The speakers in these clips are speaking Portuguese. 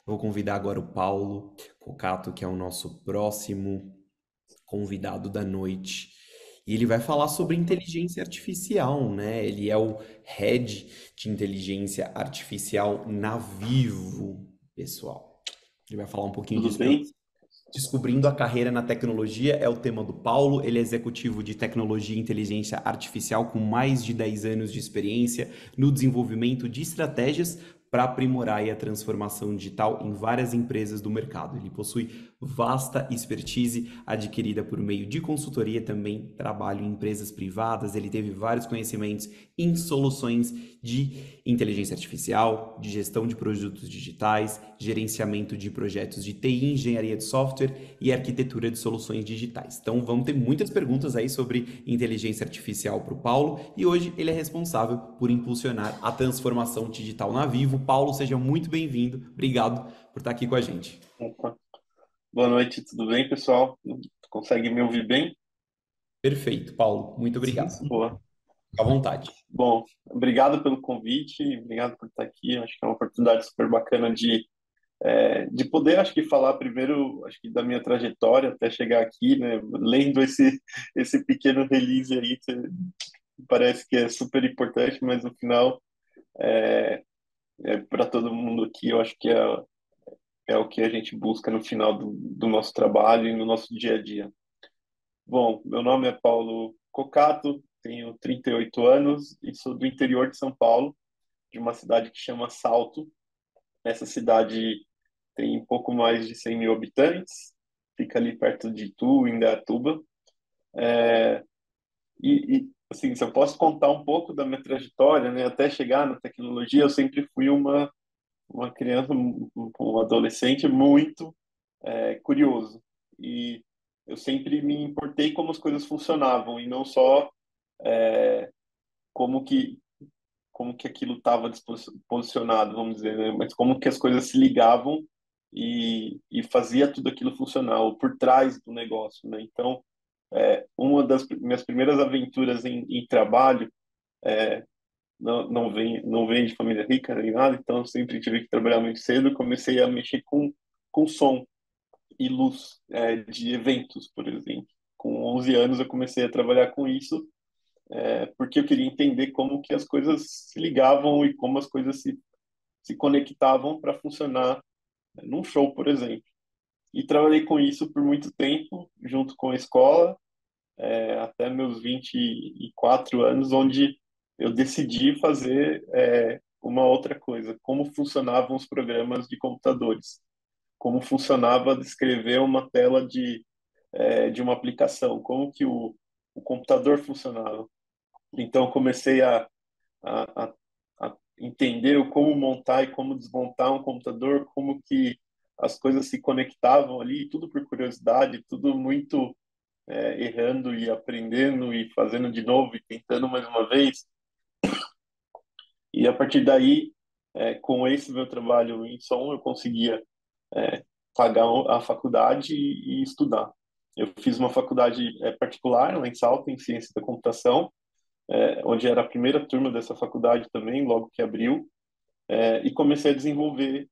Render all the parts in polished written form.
Vou convidar agora o Paulo Cocato, que é o nosso próximo convidado da noite. E ele vai falar sobre inteligência artificial, né? Ele é o head de inteligência artificial na Vivo, pessoal. Ele vai falar um pouquinho Tudo disso para bem? você. Descobrindo a carreira na tecnologia é o tema do Paulo. Ele é executivo de tecnologia e inteligência artificial com mais de 10 anos de experiência no desenvolvimento de estratégias para aprimorar a transformação digital em várias empresas do mercado. Ele possui vasta expertise adquirida por meio de consultoria, também trabalho em empresas privadas. Ele teve vários conhecimentos em soluções de inteligência artificial, de gestão de produtos digitais, gerenciamento de projetos de TI, engenharia de software e arquitetura de soluções digitais. Então vamos ter muitas perguntas aí sobre inteligência artificial para o Paulo e hoje ele é responsável por impulsionar a transformação digital na Vivo. Paulo, seja muito bem-vindo. Obrigado por estar aqui com a gente. Opa. Boa noite, tudo bem, pessoal? Consegue me ouvir bem? Perfeito, Paulo. Muito Sim, obrigado. Fica boa. à vontade. Bom, obrigado pelo convite, obrigado por estar aqui. Acho que é uma oportunidade super bacana de poder, acho que falar primeiro, acho que da minha trajetória até chegar aqui, né? Lendo esse pequeno release aí, parece que é super importante, mas no final é para todo mundo aqui. Eu acho que é o que a gente busca no final do nosso trabalho e no nosso dia a dia. Bom, meu nome é Paulo Cocato, tenho 38 anos e sou do interior de São Paulo, de uma cidade que chama Salto. Essa cidade tem um pouco mais de 100 mil habitantes, fica ali perto de Itu, Indaiatuba. Assim, se eu posso contar um pouco da minha trajetória, né, até chegar na tecnologia, eu sempre fui uma criança, um adolescente muito curioso. E eu sempre me importei como as coisas funcionavam e não só como que como que aquilo estava posicionado, vamos dizer, né? Mas como que as coisas se ligavam e fazia tudo aquilo funcionar, ou por trás do negócio, né? Então, uma das minhas primeiras aventuras em trabalho não vem de família rica nem nada, então eu sempre tive que trabalhar muito cedo. Comecei a mexer com som e luz de eventos, por exemplo. Com 11 anos eu comecei a trabalhar com isso porque eu queria entender como que as coisas se ligavam e como as coisas se conectavam para funcionar num show, por exemplo. E trabalhei com isso por muito tempo, junto com a escola, até meus 24 anos, onde eu decidi fazer uma outra coisa, como funcionavam os programas de computadores, como funcionava descrever uma tela de uma aplicação, como que o computador funcionava. Então, comecei a, a entender o como montar e como desmontar um computador, como que as coisas se conectavam ali, tudo por curiosidade, tudo muito errando e aprendendo e fazendo de novo e tentando mais uma vez. E a partir daí, com esse meu trabalho em som, eu conseguia pagar a faculdade e estudar. Eu fiz uma faculdade particular lá em Salto, em ciência da computação, onde era a primeira turma dessa faculdade também, logo que abriu. E comecei a desenvolver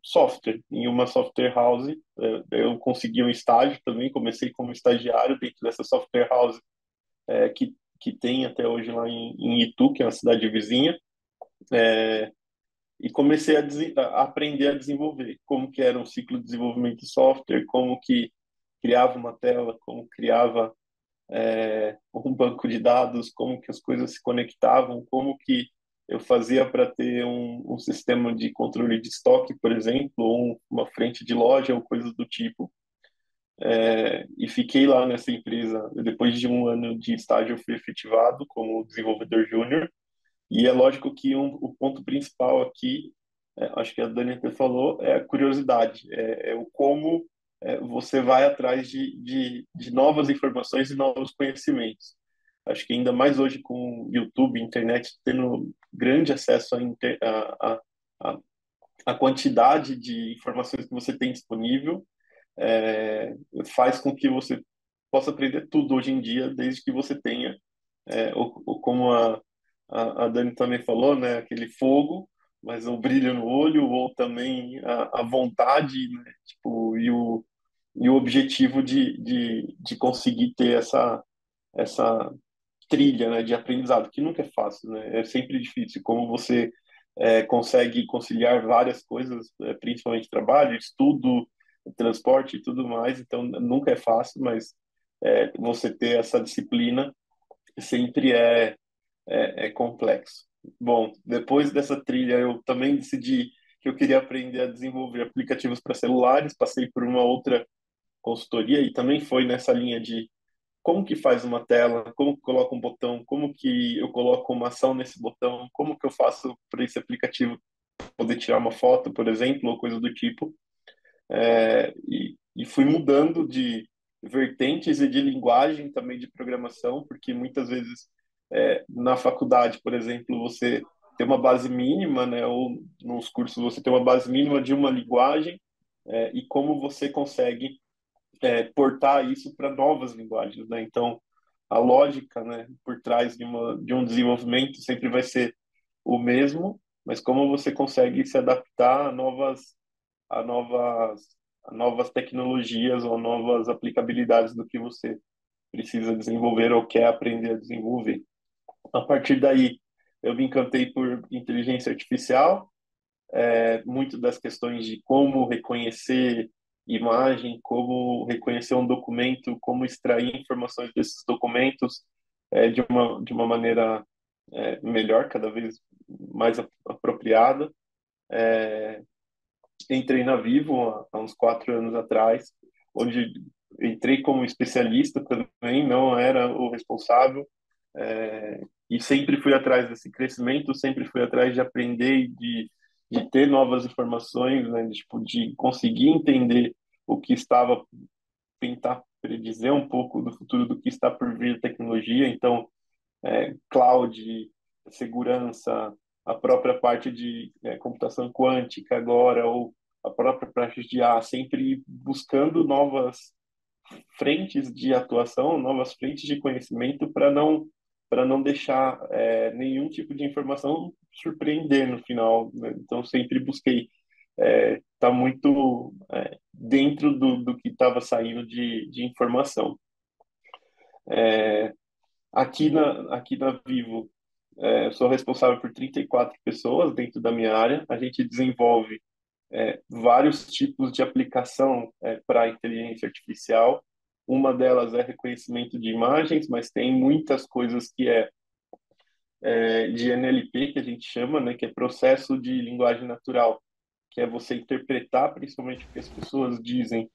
software em uma software house. Eu consegui um estágio também, comecei como estagiário dentro dessa software house que tem até hoje lá em Itu, que é uma cidade vizinha, e comecei a aprender a desenvolver, como que era um ciclo de desenvolvimento de software, como que criava uma tela, como criava um banco de dados, como que as coisas se conectavam, como que eu fazia para ter um sistema de controle de estoque, por exemplo, ou uma frente de loja ou coisas do tipo. E fiquei lá nessa empresa. Depois de um ano de estágio, eu fui efetivado como desenvolvedor júnior. E é lógico que o ponto principal aqui, acho que a Dani até falou, é a curiosidade, é o como você vai atrás de novas informações e novos conhecimentos. Acho que ainda mais hoje com YouTube, internet, tendo grande acesso a, a quantidade de informações que você tem disponível, faz com que você possa aprender tudo hoje em dia, desde que você tenha, como a Dani também falou, né, aquele fogo, mas o brilho no olho ou também a vontade, né? Tipo, e o objetivo de conseguir ter essa trilha, né, de aprendizado, que nunca é fácil, né? É sempre difícil. Como você consegue conciliar várias coisas, principalmente trabalho, estudo, transporte e tudo mais, então nunca é fácil, mas você ter essa disciplina sempre é complexo. Bom, depois dessa trilha, eu também decidi que eu queria aprender a desenvolver aplicativos para celulares, passei por uma outra consultoria e também foi nessa linha de como que faz uma tela, como que coloca um botão, como que eu coloco uma ação nesse botão, como que eu faço para esse aplicativo poder tirar uma foto, por exemplo, ou coisa do tipo. E fui mudando de vertentes e de linguagem também de programação, porque muitas vezes na faculdade, por exemplo, você tem uma base mínima, né, ou nos cursos você tem uma base mínima de uma linguagem, e como você consegue portar isso para novas linguagens, né? Então, a lógica, né, por trás de um desenvolvimento sempre vai ser o mesmo, mas como você consegue se adaptar a novas, a novas tecnologias ou novas aplicabilidades do que você precisa desenvolver ou quer aprender a desenvolver. A partir daí, eu me encantei por inteligência artificial, muito das questões de como reconhecer imagem, como reconhecer um documento, como extrair informações desses documentos de uma maneira melhor, cada vez mais apropriada. Entrei na Vivo há uns 4 anos atrás, onde entrei como especialista também, não era o responsável, e sempre fui atrás desse crescimento, sempre fui atrás de aprender e de ter novas informações, né, de, tipo, de conseguir entender o que estava, tentar predizer um pouco do futuro do que está por vir tecnologia, então cloud, segurança, a própria parte de computação quântica agora, ou a própria parte de IA, sempre buscando novas frentes de atuação, novas frentes de conhecimento para não deixar nenhum tipo de informação surpreender no final, né? Então sempre busquei estar muito dentro do que estava saindo de informação. Aqui na Vivo, eu sou responsável por 34 pessoas dentro da minha área. A gente desenvolve vários tipos de aplicação para inteligência artificial. Uma delas é reconhecimento de imagens, mas tem muitas coisas que de NLP, que a gente chama, né, que é processo de linguagem natural, que é você interpretar principalmente o que as pessoas dizem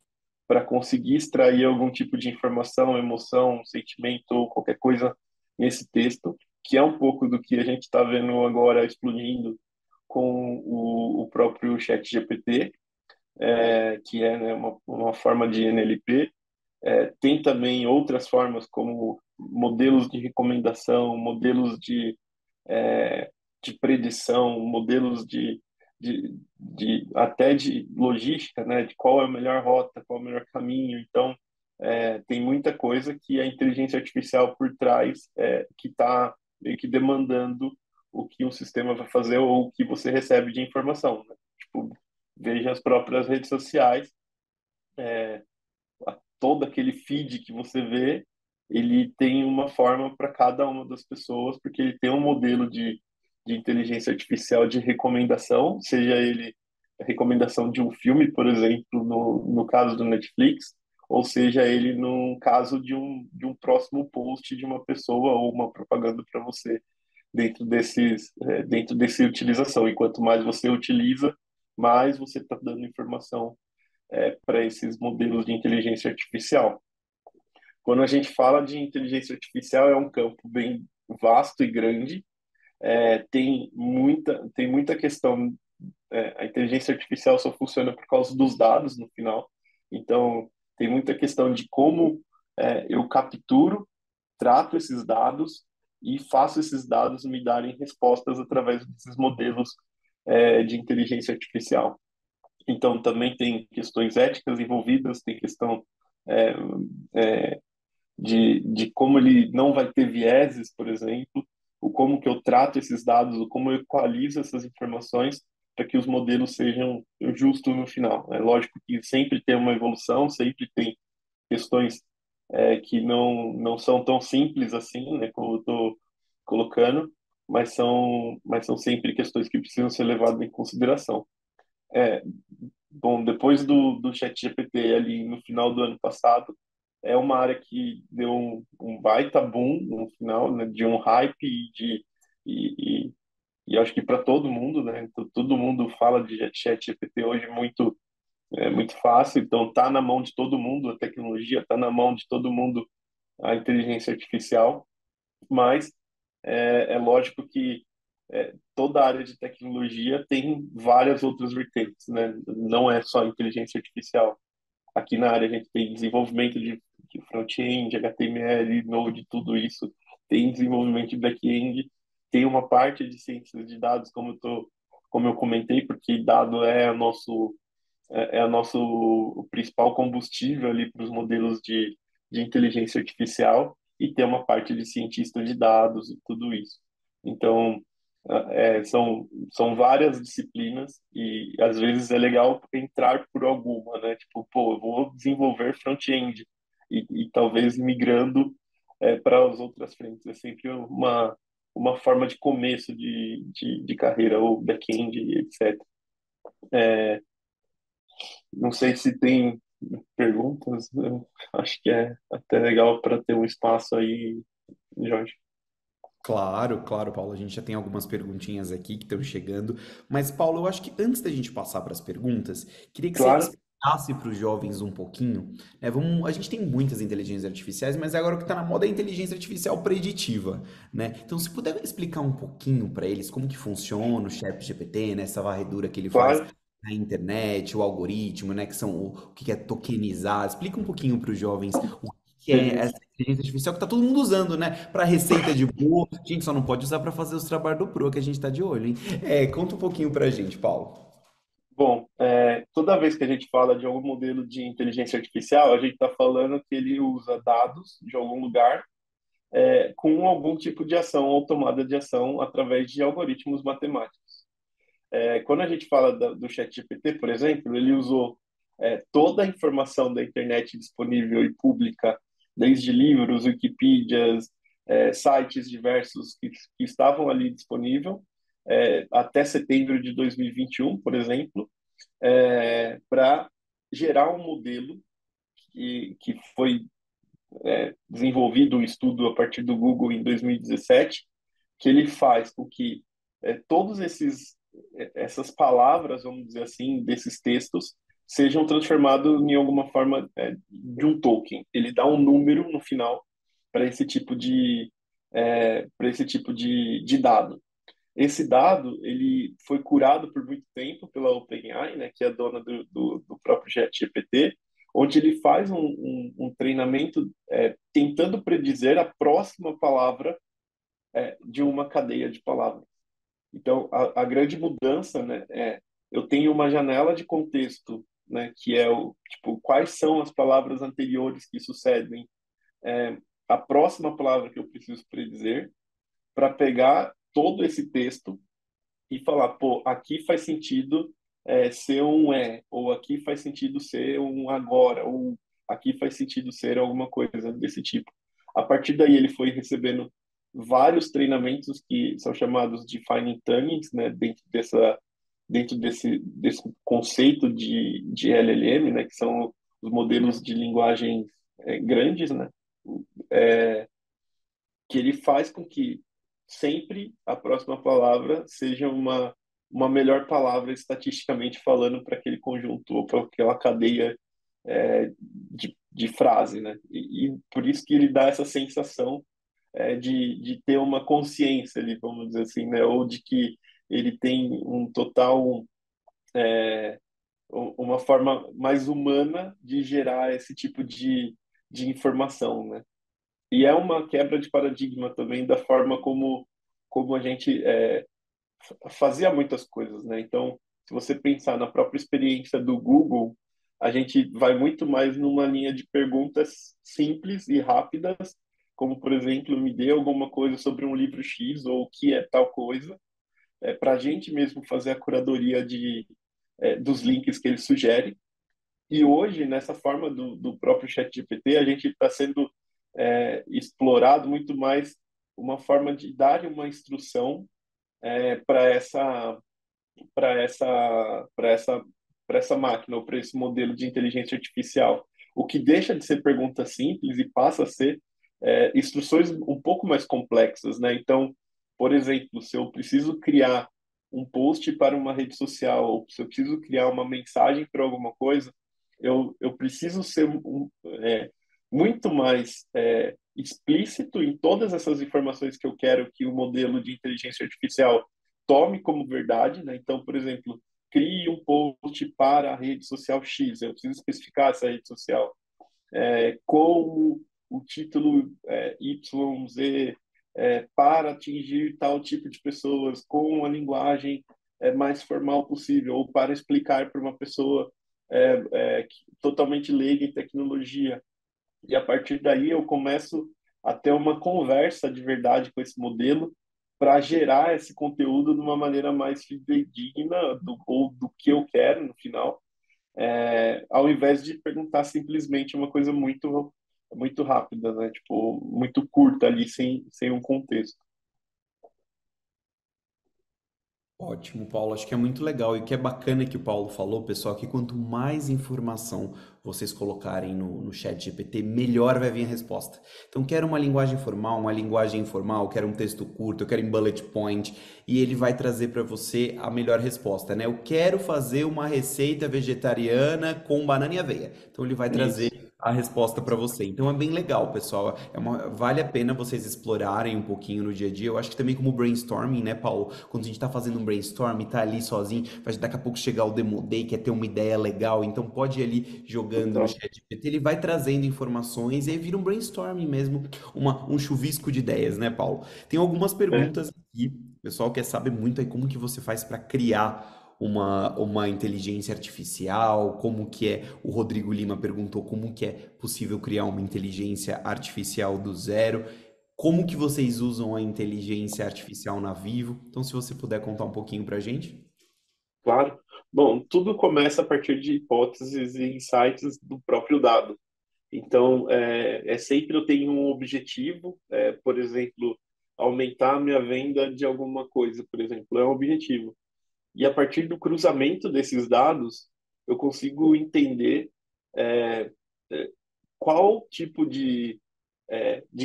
para conseguir extrair algum tipo de informação, emoção, sentimento ou qualquer coisa nesse texto, que é um pouco do que a gente está vendo agora explodindo com o próprio ChatGPT, que é, né, uma forma de NLP. Tem também outras formas, como modelos de recomendação, modelos de predição, modelos até de logística, né? De qual é a melhor rota, qual é o melhor caminho. Então, tem muita coisa que a inteligência artificial por trás que está meio que demandando o que um sistema vai fazer ou o que você recebe de informação, né? Tipo, veja as próprias redes sociais, todo aquele feed que você vê, ele tem uma forma para cada uma das pessoas, porque ele tem um modelo de inteligência artificial de recomendação, seja ele a recomendação de um filme, por exemplo, no caso do Netflix, ou seja ele no caso de um próximo post de uma pessoa ou uma propaganda para você dentro dessa utilização. E quanto mais você utiliza, mais você está dando informação para esses modelos de inteligência artificial. Quando a gente fala de inteligência artificial, é um campo bem vasto e grande. Tem muita questão. A inteligência artificial só funciona por causa dos dados no final. Então, tem muita questão de como eu capturo, trato esses dados e faço esses dados me darem respostas através desses modelos de inteligência artificial. Então, também tem questões éticas envolvidas, tem questão é, é, de como ele não vai ter vieses, por exemplo. o como que eu trato esses dados, o como eu equalizo essas informações para que os modelos sejam justos no final. É lógico que sempre tem uma evolução, sempre tem questões que não são tão simples assim, né, como eu estou colocando, mas são sempre questões que precisam ser levadas em consideração. É, bom, depois do ChatGPT ali no final do ano passado, é uma área que deu um baita boom no final, né, de um hype e, e, e acho que para todo mundo, né? Então, todo mundo fala de ChatGPT hoje muito fácil, então tá na mão de todo mundo a tecnologia, tá na mão de todo mundo a inteligência artificial, mas é lógico que toda a área de tecnologia tem várias outras vertentes, né? Não é só inteligência artificial. Aqui na área a gente tem desenvolvimento de front-end, HTML, Node, tudo isso. Tem desenvolvimento de back-end, tem uma parte de ciências de dados, como eu comentei, porque dado é o nosso principal combustível ali para os modelos de inteligência artificial e ter uma parte de cientista de dados e tudo isso. Então, são várias disciplinas e às vezes é legal entrar por alguma, né? Tipo, pô, eu vou desenvolver front-end e talvez migrando para as outras frentes. É sempre uma forma de começo de carreira, ou back-end, etc. Não sei se tem perguntas, eu acho que é até legal para ter um espaço aí, Jorge. Claro, claro, Paulo. A gente já tem algumas perguntinhas aqui que estão chegando. Mas, Paulo, eu acho que antes da gente passar para as perguntas, queria que você Claro, explicasse para os jovens um pouquinho, né? A gente tem muitas inteligências artificiais, mas agora o que está na moda é a inteligência artificial preditiva, né? Então, se puder explicar um pouquinho para eles como que funciona o ChatGPT, né? Essa varredura que ele faz claro. na internet, o algoritmo, né? Que são o que é tokenizar. Explica um pouquinho para os jovens o que é Beleza. essa inteligência artificial que tá todo mundo usando, né? Para receita de bolo. Gente, só não pode usar para fazer os trabalhos do Pro que a gente tá de olho, hein? Conta um pouquinho pra gente, Paulo. Bom, toda vez que a gente fala de algum modelo de inteligência artificial, a gente está falando que ele usa dados de algum lugar com algum tipo de ação ou tomada de ação através de algoritmos matemáticos. Quando a gente fala do ChatGPT, por exemplo, ele usou toda a informação da internet disponível e pública, desde livros, Wikipedias, sites diversos que estavam ali disponíveis, até setembro de 2021, por exemplo, para gerar um modelo que foi desenvolvido um estudo a partir do Google em 2017, que ele faz com que todos essas palavras, vamos dizer assim, desses textos sejam transformados em alguma forma de um token. Ele dá um número no final para esse tipo de dado. Esse dado ele foi curado por muito tempo pela OpenAI, né, que é a dona do próprio ChatGPT, onde ele faz um treinamento tentando predizer a próxima palavra de uma cadeia de palavras. Então, a grande mudança, né, eu tenho uma janela de contexto, né, que é o tipo quais são as palavras anteriores que sucedem a próxima palavra que eu preciso predizer para pegar todo esse texto e falar, pô, aqui faz sentido ser um ou aqui faz sentido ser um agora, ou aqui faz sentido ser alguma coisa desse tipo. A partir daí ele foi recebendo vários treinamentos que são chamados de fine tunings, né, dentro desse conceito de LLM, né, que são os modelos de linguagem grandes, né, é, que ele faz com que sempre a próxima palavra seja uma melhor palavra estatisticamente falando para aquele conjunto ou para aquela cadeia de frase, né? E por isso que ele dá essa sensação de ter uma consciência ali, vamos dizer assim, né? Ou de que ele tem um total uma forma mais humana de gerar esse tipo de informação, né? E é uma quebra de paradigma também da forma como a gente fazia muitas coisas, né? Então, se você pensar na própria experiência do Google, a gente vai muito mais numa linha de perguntas simples e rápidas, como, por exemplo, me dê alguma coisa sobre um livro X ou o que é tal coisa, para a gente mesmo fazer a curadoria dos links que ele sugere. E hoje, nessa forma do próprio ChatGPT, a gente está sendo explorado muito mais uma forma de dar uma instrução para essa máquina ou para esse modelo de inteligência artificial, o que deixa de ser pergunta simples e passa a ser instruções um pouco mais complexas, né? Então, por exemplo, se eu preciso criar um post para uma rede social, ou se eu preciso criar uma mensagem para alguma coisa, eu preciso ser muito mais explícito em todas essas informações que eu quero que o modelo de inteligência artificial tome como verdade, né? Então, por exemplo, crie um post para a rede social X, eu preciso especificar essa rede social, como o título YZ para atingir tal tipo de pessoas, com a linguagem mais formal possível, ou para explicar para uma pessoa totalmente leiga em tecnologia. E a partir daí eu começo a ter uma conversa de verdade com esse modelo para gerar esse conteúdo de uma maneira mais fidedigna ou do que eu quero no final, ao invés de perguntar simplesmente uma coisa muito rápida, né? Tipo, muito curta ali, sem um contexto. Ótimo, Paulo. Acho que é muito legal. E o que é bacana que o Paulo falou, pessoal, que quanto mais informação vocês colocarem no chat GPT, melhor vai vir a resposta. Então, quero uma linguagem formal, uma linguagem informal, quero um texto curto, eu quero em bullet point, e ele vai trazer para você a melhor resposta, né? Eu quero fazer uma receita vegetariana com banana e aveia. Então, ele vai trazer Isso, a resposta para você. Então é bem legal, pessoal. Vale a pena vocês explorarem um pouquinho no dia a dia. Eu acho que também como brainstorming, né, Paulo? Quando a gente tá fazendo um brainstorm, tá ali sozinho, vai daqui a pouco chegar o Demo Day, quer ter uma ideia legal, então pode ir ali jogando no total. chat GPT, ele vai trazendo informações e aí vira um brainstorming mesmo, um chuvisco de ideias, né, Paulo? Tem algumas É, perguntas aqui. O pessoal quer saber muito aí como que você faz para criar uma inteligência artificial, como que é, o Rodrigo Lima perguntou como que é possível criar uma inteligência artificial do zero, como que vocês usam a inteligência artificial na Vivo, então se você puder contar um pouquinho pra gente. claro. Bom, tudo começa a partir de hipóteses e insights do próprio dado. Então, sempre eu tenho um objetivo, por exemplo, aumentar a minha venda de alguma coisa, por exemplo, é um objetivo. E a partir do cruzamento desses dados, eu consigo entender é, é, qual tipo de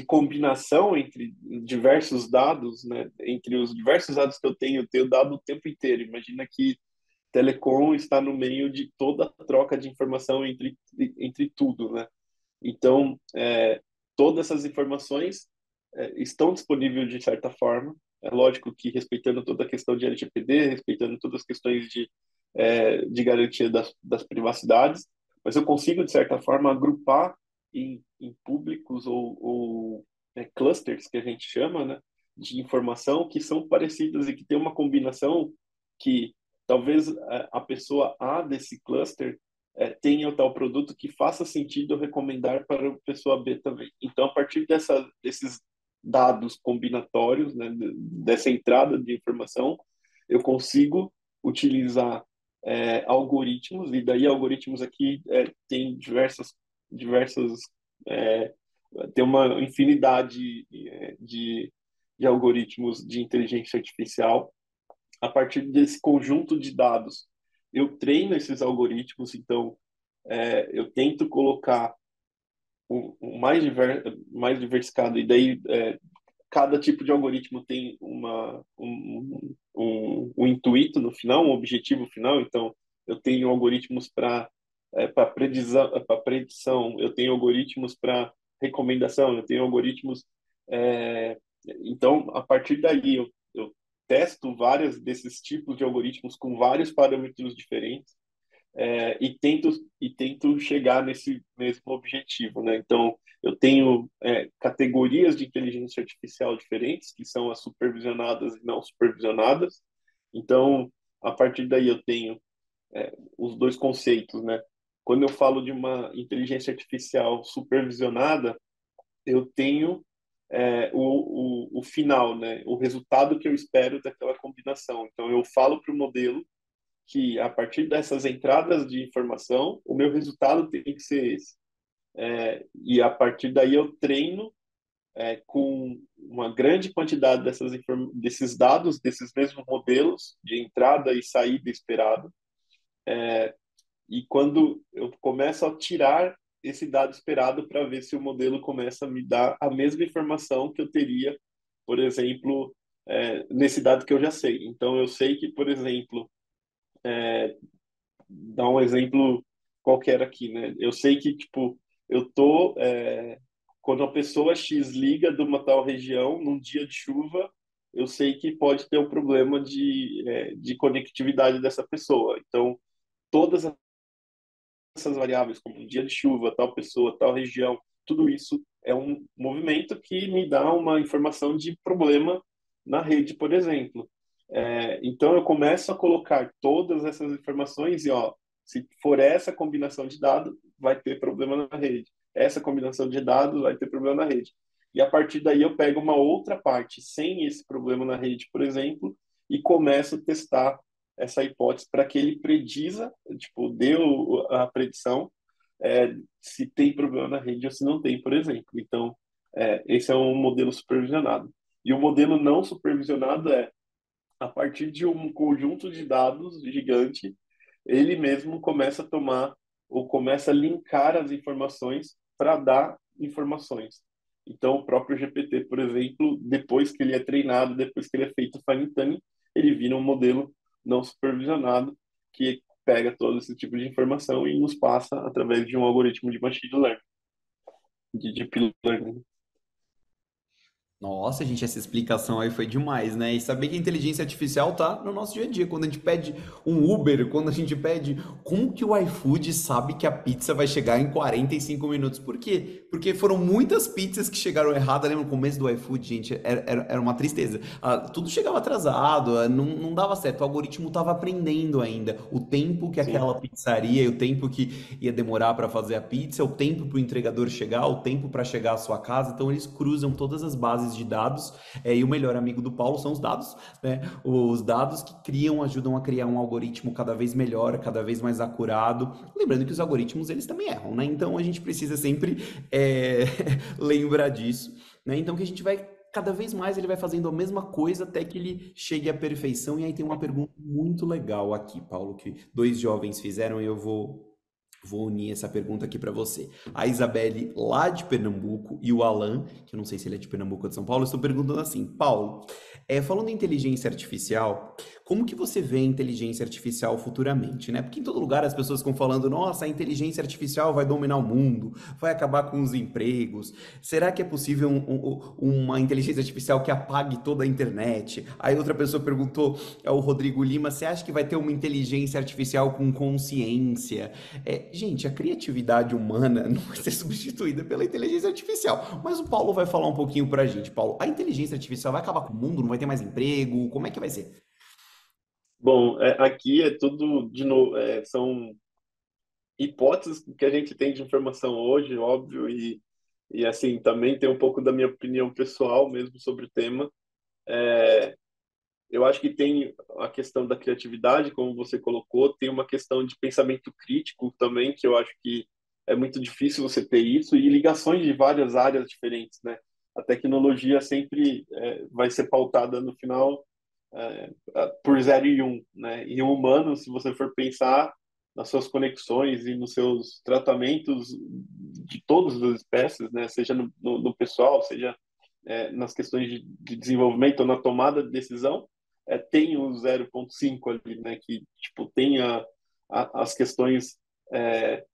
combinação entre diversos dados, né? Entre os diversos dados que eu tenho dado o tempo inteiro. Imagina que telecom está no meio de toda a troca de informação entre tudo, né? Então, todas essas informações estão disponíveis de certa forma. É lógico que respeitando toda a questão de LGPD, respeitando todas as questões de garantia das privacidades, mas eu consigo, de certa forma, agrupar em públicos ou clusters, que a gente chama, né, de informação que são parecidas e que tem uma combinação que talvez a pessoa A desse cluster tenha o tal produto que faça sentido eu recomendar para a pessoa B também. Então, a partir desses dados combinatórios, né, dessa entrada de informação, eu consigo utilizar algoritmos, e daí algoritmos aqui tem diversas é, tem uma infinidade de algoritmos de inteligência artificial. A partir desse conjunto de dados, eu treino esses algoritmos, então eu tento colocar o mais diversificado, e daí cada tipo de algoritmo tem um intuito no final, um objetivo final. Então, eu tenho algoritmos para predição, eu tenho algoritmos para recomendação, eu tenho algoritmos. é, então, a partir daí, eu testo vários desses tipos de algoritmos com vários parâmetros diferentes e tento chegar nesse mesmo objetivo, né? Então, eu tenho categorias de inteligência artificial diferentes, que são as supervisionadas e não supervisionadas. Então, a partir daí eu tenho os dois conceitos, né? Quando eu falo de uma inteligência artificial supervisionada, eu tenho o final, né? O resultado que eu espero daquela combinação. Então, eu falo para o modelo que, a partir dessas entradas de informação, o meu resultado tem que ser esse. E a partir daí eu treino com uma grande quantidade desses dados, desses mesmos modelos de entrada e saída esperado. E quando eu começo a tirar esse dado esperado para ver se o modelo começa a me dar a mesma informação que eu teria, por exemplo, nesse dado que eu já sei. Então, eu sei que, por exemplo, dar um exemplo qualquer aqui, né? Eu sei que, tipo, eu tô, quando a pessoa X liga de uma tal região num dia de chuva, eu sei que pode ter um problema de conectividade dessa pessoa. Então, todas essas variáveis, como um dia de chuva, tal pessoa, tal região, tudo isso é um movimento que me dá uma informação de problema na rede, por exemplo. Então, eu começo a colocar todas essas informações e, ó, se for essa combinação de dados, vai ter problema na rede. Essa combinação de dados vai ter problema na rede. E a partir daí eu pego uma outra parte sem esse problema na rede, por exemplo, e começo a testar essa hipótese para que ele prediza, tipo, deu a predição se tem problema na rede ou se não tem, por exemplo. Então, esse é um modelo supervisionado. E o modelo não supervisionado a partir de um conjunto de dados gigante, ele mesmo começa a tomar ou começa a linkar as informações para dar informações. Então, o próprio GPT, por exemplo, depois que ele é treinado, depois que ele é feito fine tuning, ele vira um modelo não supervisionado que pega todo esse tipo de informação e nos passa através de um algoritmo de machine learning, de deep learning. Nossa, gente, essa explicação aí foi demais, né? E saber que a inteligência artificial tá no nosso dia a dia. Quando a gente pede um Uber, quando a gente pede. Como que o iFood sabe que a pizza vai chegar em 45 minutos? Por quê? Porque foram muitas pizzas que chegaram erradas. Lembra no começo do iFood, gente? Era uma tristeza. Tudo chegava atrasado, não dava certo. O algoritmo tava aprendendo ainda. O tempo que Sim, aquela pizzaria, o tempo que ia demorar para fazer a pizza, o tempo para o entregador chegar, o tempo para chegar à sua casa. Então, eles cruzam todas as bases de dados, e o melhor amigo do Paulo são os dados, né? Os dados que criam, ajudam a criar um algoritmo cada vez melhor, cada vez mais acurado. Lembrando que os algoritmos, eles também erram, né? Então, a gente precisa sempre lembrar disso, né? Então, que a gente vai cada vez mais ele vai fazendo a mesma coisa até que ele chegue à perfeição. E aí tem uma pergunta muito legal aqui, Paulo, que dois jovens fizeram e eu vou unir essa pergunta aqui para você. A Isabelle, lá de Pernambuco, e o Alan, que eu não sei se ele é de Pernambuco ou de São Paulo, estão perguntando assim: Paulo, falando em inteligência artificial, como que você vê a inteligência artificial futuramente, né? Porque em todo lugar as pessoas ficam falando: nossa, a inteligência artificial vai dominar o mundo, vai acabar com os empregos. Será que é possível uma inteligência artificial que apague toda a internet? Aí outra pessoa perguntou, é o Rodrigo Lima: você acha que vai ter uma inteligência artificial com consciência? Gente, a criatividade humana não vai ser substituída pela inteligência artificial. Mas o Paulo vai falar um pouquinho pra gente. Paulo, a inteligência artificial vai acabar com o mundo? Não vai ter mais emprego? Como é que vai ser? bom, aqui é tudo de novo, são hipóteses que a gente tem de informação hoje, óbvio, e assim, também tem um pouco da minha opinião pessoal mesmo sobre o tema. Eu acho que tem a questão da criatividade, como você colocou, tem uma questão de pensamento crítico também, que eu acho que é muito difícil você ter isso, e ligações de várias áreas diferentes, né? A tecnologia sempre vai ser pautada no final por zero e um, né? E o humano, se você for pensar nas suas conexões e nos seus tratamentos de todas as espécies, né? Seja no pessoal, seja nas questões de desenvolvimento ou na tomada de decisão, tem o 0,5 ali, né? Que tipo tem as questões é,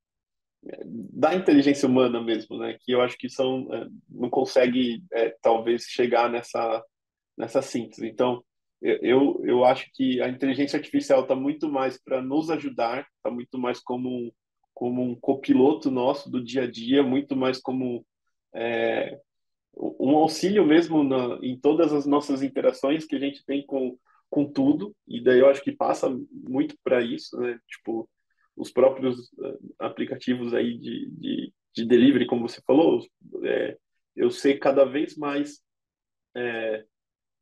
da inteligência humana mesmo, né? Que eu acho que são não consegue talvez chegar nessa síntese. Então, eu acho que a inteligência artificial está muito mais para nos ajudar, está muito mais como um copiloto nosso do dia a dia, muito mais como um auxílio mesmo em todas as nossas interações que a gente tem com tudo, e daí eu acho que passa muito para isso, né? Tipo, os próprios aplicativos aí de delivery, como você falou, é, eu sei cada vez mais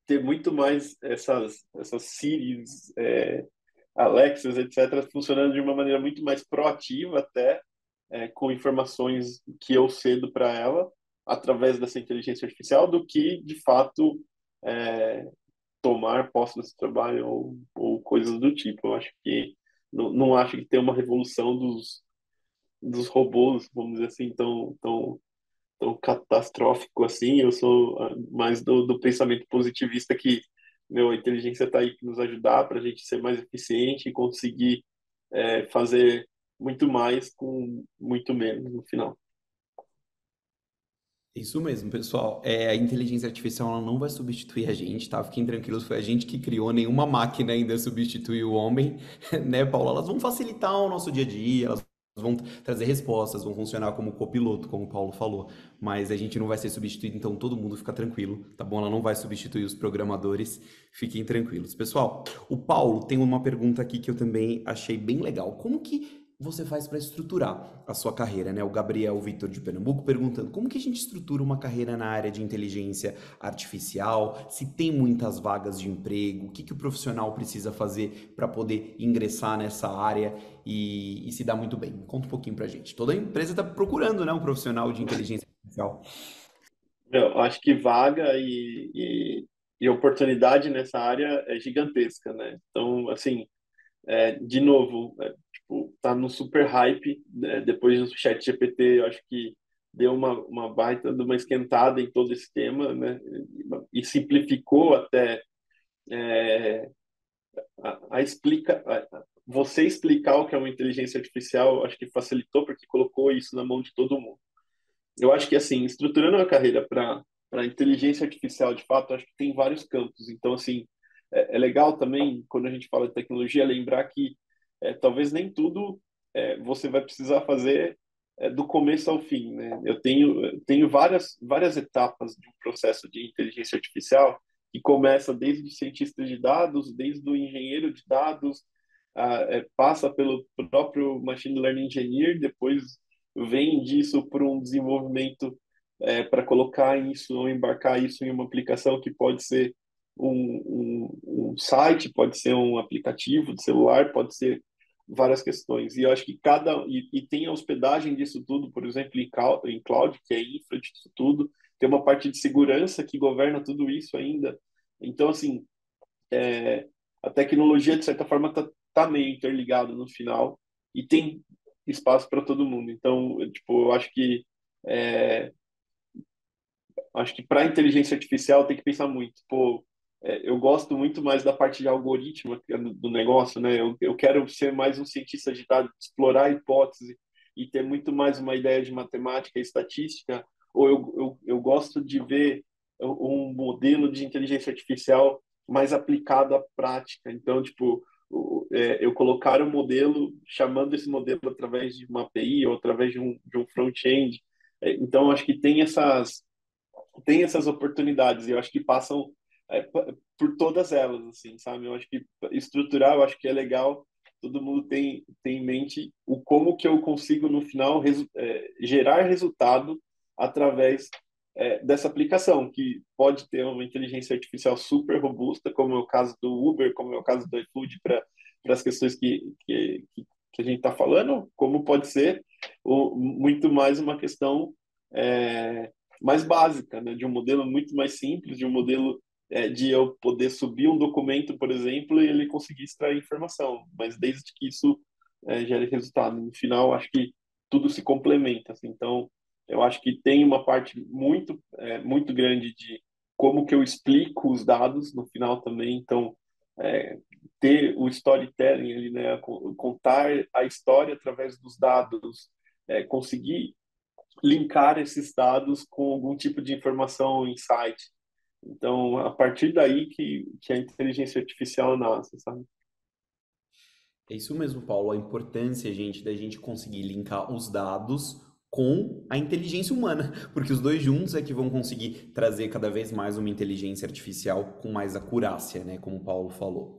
ter muito mais essas Siris, Alexas, etc., funcionando de uma maneira muito mais proativa até, com informações que eu cedo para ela através dessa inteligência artificial, do que, de fato, é, tomar posse desse trabalho ou coisas do tipo. Eu acho que não acho que tem uma revolução dos robôs, vamos dizer assim, tão catastrófico assim. Eu sou mais do pensamento positivista que, meu, a inteligência está aí para nos ajudar, para a gente ser mais eficiente e conseguir fazer muito mais com muito menos no final. Isso mesmo, pessoal. A inteligência artificial ela não vai substituir a gente, tá? Fiquem tranquilos, foi a gente que criou, nenhuma máquina ainda substitui o homem, né, Paulo? Elas vão facilitar o nosso dia a dia, elas vão trazer respostas, vão funcionar como copiloto, como o Paulo falou, mas a gente não vai ser substituído, então todo mundo fica tranquilo, tá bom? Ela não vai substituir os programadores, fiquem tranquilos. Pessoal, o Paulo tem uma pergunta aqui que eu também achei bem legal. Como que você faz para estruturar a sua carreira, né? O Gabriel Vitor de Pernambuco perguntando como que a gente estrutura uma carreira na área de inteligência artificial, se tem muitas vagas de emprego, o que que o profissional precisa fazer para poder ingressar nessa área e se dar muito bem. Conta um pouquinho para a gente. Toda empresa está procurando, né, um profissional de inteligência artificial. Eu acho que vaga e oportunidade nessa área é gigantesca, né? Então, assim, de novo, tipo, tá no super hype, né? Depois do chat GPT, eu acho que deu uma baita de uma esquentada em todo esse tema, né? E simplificou até você explicar o que é uma inteligência artificial, acho que facilitou porque colocou isso na mão de todo mundo. Eu acho que, assim, estruturando a carreira para inteligência artificial, de fato, acho que tem vários campos. Então, assim, é legal também, quando a gente fala de tecnologia, lembrar que talvez nem tudo você vai precisar fazer do começo ao fim, né? Eu tenho várias etapas de um processo de inteligência artificial que começa desde o cientista de dados, desde o engenheiro de dados, passa pelo próprio machine learning engineer, depois vem disso para um desenvolvimento para colocar isso ou embarcar isso em uma aplicação que pode ser um site, pode ser um aplicativo de celular, pode ser várias questões. E eu acho que e tem a hospedagem disso tudo, por exemplo, em cloud, que é infra disso tudo, tem uma parte de segurança que governa tudo isso ainda. Então, assim, a tecnologia, de certa forma, tá meio interligada no final e tem espaço para todo mundo. Então, tipo, eu é, acho que para inteligência artificial tem que pensar muito. Pô, eu gosto muito mais da parte de algoritmo do negócio, né? Eu quero ser mais um cientista de dados, explorar a hipótese e ter muito mais uma ideia de matemática e estatística. Ou eu gosto de ver um modelo de inteligência artificial mais aplicado à prática. Então, tipo, eu colocar um modelo, chamando esse modelo através de uma API ou através de um front-end. Então, acho que tem essas oportunidades e eu acho que passam por todas elas, assim, sabe? Eu acho que estruturar, eu acho que é legal. Todo mundo tem em mente o como que eu consigo no final gerar resultado através dessa aplicação, que pode ter uma inteligência artificial super robusta, como é o caso do Uber, como é o caso do iFood, para as questões que a gente está falando, como pode ser muito mais uma questão é, mais básica, né? De um modelo muito mais simples, de um modelo de eu poder subir um documento, por exemplo, e ele conseguir extrair informação, mas desde que isso gere resultado. No final, acho que tudo se complementa, assim. Então, eu acho que tem uma parte muito grande de como que eu explico os dados no final também. Então, é, ter o storytelling ali, né? Contar a história através dos dados, conseguir linkar esses dados com algum tipo de informação, insight. Então, a partir daí que a inteligência artificial nasce, sabe? É isso mesmo, Paulo. A importância, gente, da gente conseguir linkar os dados com a inteligência humana, porque os dois juntos é que vão conseguir trazer cada vez mais uma inteligência artificial com mais acurácia, né? Como o Paulo falou.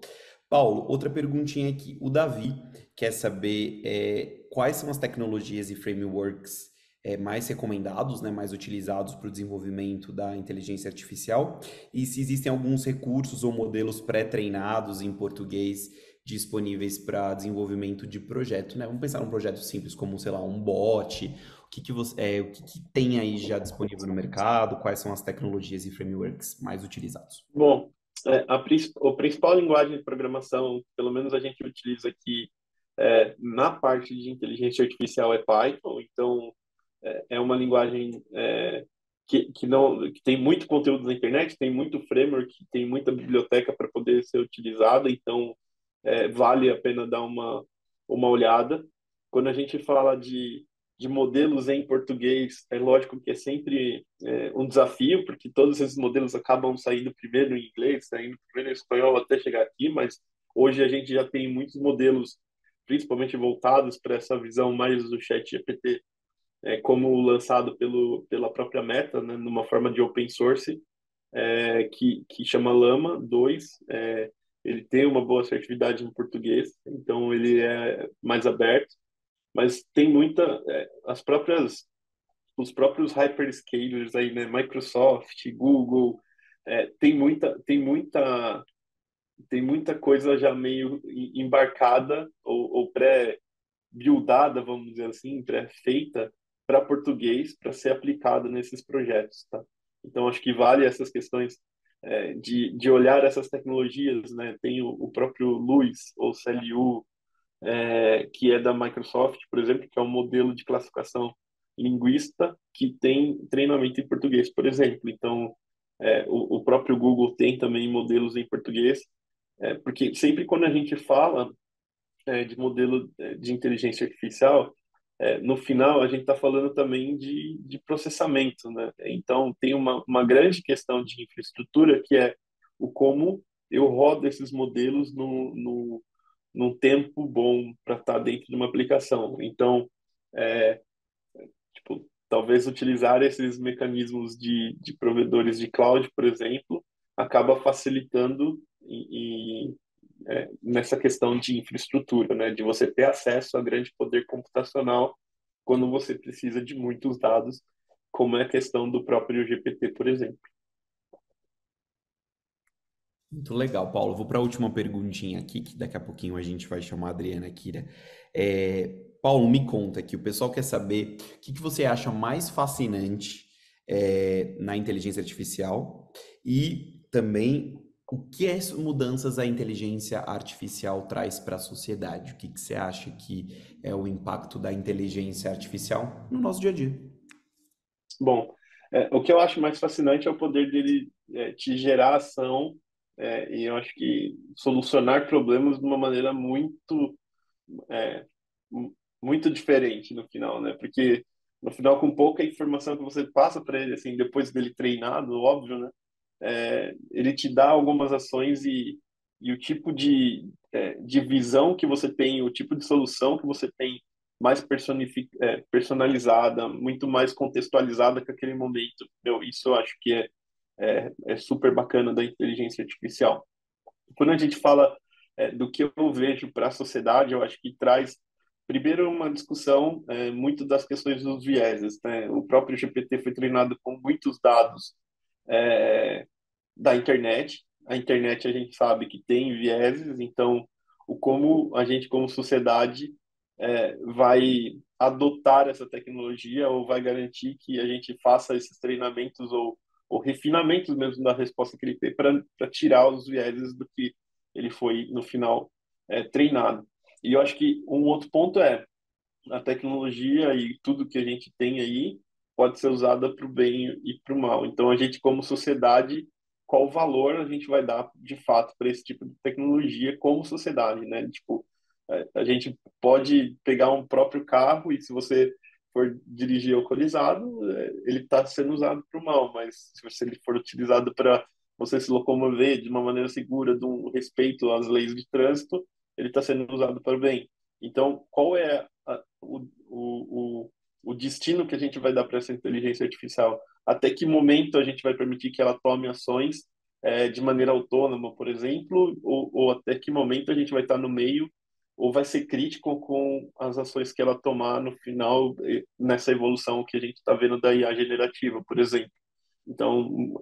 Paulo, outra perguntinha aqui. O Davi quer saber quais são as tecnologias e frameworks mais recomendados, né, mais utilizados para o desenvolvimento da inteligência artificial, e se existem alguns recursos ou modelos pré-treinados em português disponíveis para desenvolvimento de projeto, né? Vamos pensar num projeto simples como, sei lá, um bot. O que que tem aí já disponível no mercado? Quais são as tecnologias e frameworks mais utilizados? Bom, a principal linguagem de programação, pelo menos a gente utiliza aqui na parte de inteligência artificial, é Python. Então, é uma linguagem que não que tem muito conteúdo na internet, tem muito framework, tem muita biblioteca para poder ser utilizada. Então, vale a pena dar uma olhada. Quando a gente fala de modelos em português, é lógico que é sempre um desafio, porque todos esses modelos acabam saindo primeiro em inglês, saindo primeiro em espanhol até chegar aqui, mas hoje a gente já tem muitos modelos, principalmente voltados para essa visão mais do chat GPT, como lançado pela própria Meta, né, numa forma de open source, que chama Llama 2. Ele tem uma boa assertividade em português, então ele é mais aberto, mas tem muita os próprios hyperscalers aí, né, Microsoft, Google, tem muita coisa já meio embarcada ou pré-buildada, vamos dizer assim, pré-feita para português para ser aplicada nesses projetos, tá? Então acho que vale essas questões de olhar essas tecnologias, né? Tem o próprio LUIS ou CLU, que é da Microsoft, por exemplo, que é um modelo de classificação linguista que tem treinamento em português, por exemplo. Então, o próprio Google tem também modelos em português, porque sempre quando a gente fala de modelo de inteligência artificial, no final a gente está falando também de processamento, né? Então, tem uma grande questão de infraestrutura que é o como eu rodo esses modelos no num tempo bom para estar dentro de uma aplicação. Então, é, tipo, talvez utilizar esses mecanismos de provedores de cloud, por exemplo, acaba facilitando nessa questão de infraestrutura, né? De você ter acesso a grande poder computacional quando você precisa de muitos dados, como é a questão do próprio GPT, por exemplo. Muito legal, Paulo. Vou para a última perguntinha aqui, que daqui a pouquinho a gente vai chamar a Adriana Kira. Paulo, me conta que o pessoal quer saber o que que você acha mais fascinante na inteligência artificial e também o que as mudanças a inteligência artificial traz para a sociedade. O que que você acha que é o impacto da inteligência artificial no nosso dia a dia? Bom, o que eu acho mais fascinante é o poder dele te gerar ação, e eu acho que solucionar problemas de uma maneira é, muito diferente no final, né? Porque no final, com pouca informação que você passa para ele, assim, depois dele treinado, óbvio, né? Ele te dá algumas ações e o tipo de visão que você tem, o tipo de solução que você tem mais personalizada, muito mais contextualizada com aquele momento. Meu, isso eu acho que é super bacana da inteligência artificial. Quando a gente fala do que eu vejo para a sociedade, eu acho que traz, primeiro, uma discussão muito das questões dos vieses, né? O próprio GPT foi treinado com muitos dados é, da internet. A internet a gente sabe que tem vieses, então o como a gente como sociedade vai adotar essa tecnologia ou vai garantir que a gente faça esses treinamentos ou refinamentos mesmo da resposta que ele tem para tirar os vieses do que ele foi no final treinado. E eu acho que um outro ponto é a tecnologia e tudo que a gente tem aí pode ser usada para o bem e para o mal. Então, a gente, como sociedade, qual valor a gente vai dar de fato para esse tipo de tecnologia como sociedade, né? Tipo, a gente pode pegar um próprio carro e se você for dirigir alcoolizado, ele está sendo usado para o mal, mas se ele for utilizado para você se locomover de uma maneira segura, de um respeito às leis de trânsito, ele está sendo usado para o bem. Então, qual é o destino que a gente vai dar para essa inteligência artificial? Até que momento a gente vai permitir que ela tome ações de maneira autônoma, por exemplo, ou até que momento a gente vai estar no meio ou vai ser crítico com as ações que ela tomar no final, nessa evolução que a gente está vendo da IA generativa, por exemplo. Então,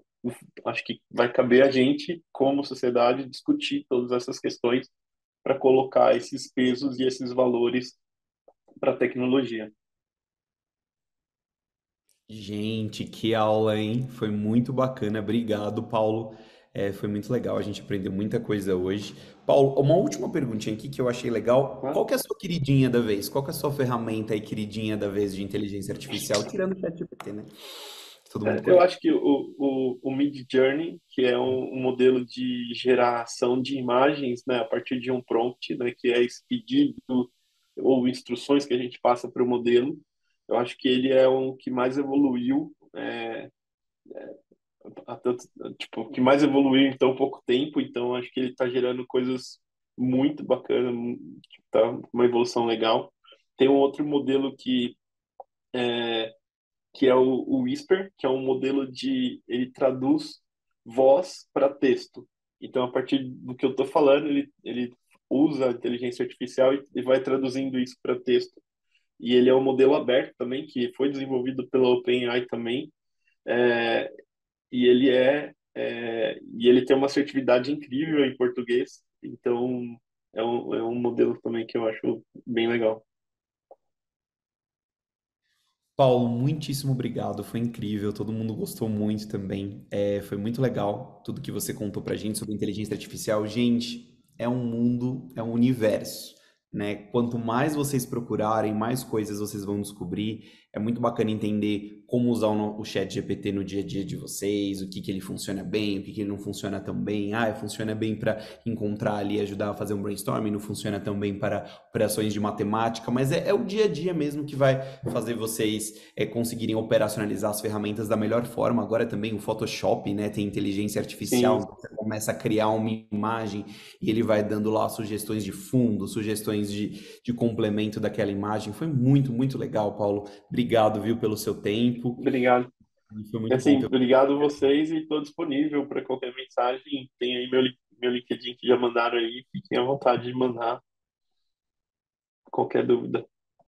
acho que vai caber a gente, como sociedade, discutir todas essas questões para colocar esses pesos e esses valores para a tecnologia. Gente, que aula, hein? Foi muito bacana. Obrigado, Paulo. Foi muito legal. A gente aprendeu muita coisa hoje. Paulo, uma última perguntinha aqui que eu achei legal. Tá? Qual que é a sua queridinha da vez? Qual que é a sua ferramenta aí, queridinha da vez de inteligência artificial? Tirando o ChatGPT, né? Todo mundo Eu conhece. acho que o Midjourney, que é um modelo de geração de imagens, né, a partir de um prompt, né, que é esse pedido ou instruções que a gente passa para o modelo, eu acho que ele é um que mais evoluiu, tanto, tipo, que mais evoluiu em tão pouco tempo, então acho que ele está gerando coisas muito bacanas, tá uma evolução legal. Tem um outro modelo que é o Whisper, que é um modelo de ele traduz voz para texto. Então, a partir do que eu estou falando, ele usa a inteligência artificial e vai traduzindo isso para texto. E ele é um modelo aberto também, que foi desenvolvido pela OpenAI também, é, e ele tem uma assertividade incrível em português. Então, é um modelo também que eu acho bem legal. Paulo, muitíssimo obrigado. Foi incrível. Todo mundo gostou muito também. Foi muito legal tudo que você contou pra gente sobre inteligência artificial. Gente, é um mundo, é um universo, né? Quanto mais vocês procurarem, mais coisas vocês vão descobrir. É muito bacana entender como usar o chat GPT no dia a dia de vocês, o que que ele funciona bem, o que que ele não funciona tão bem. Ah, funciona bem para encontrar ali, ajudar a fazer um brainstorming, não funciona tão bem para operações de matemática, mas é o dia a dia mesmo que vai fazer vocês conseguirem operacionalizar as ferramentas da melhor forma. Agora também o Photoshop, né, tem inteligência artificial, Sim, então você começa a criar uma imagem e ele vai dando lá sugestões de fundo, sugestões de complemento daquela imagem. Foi muito, muito legal, Paulo. Obrigado, viu, pelo seu tempo. obrigado. Foi E muito bom assim, ter. obrigado a vocês e estou disponível para qualquer mensagem. Tem aí meu LinkedIn que já mandaram aí. Fiquem à vontade de mandar qualquer dúvida.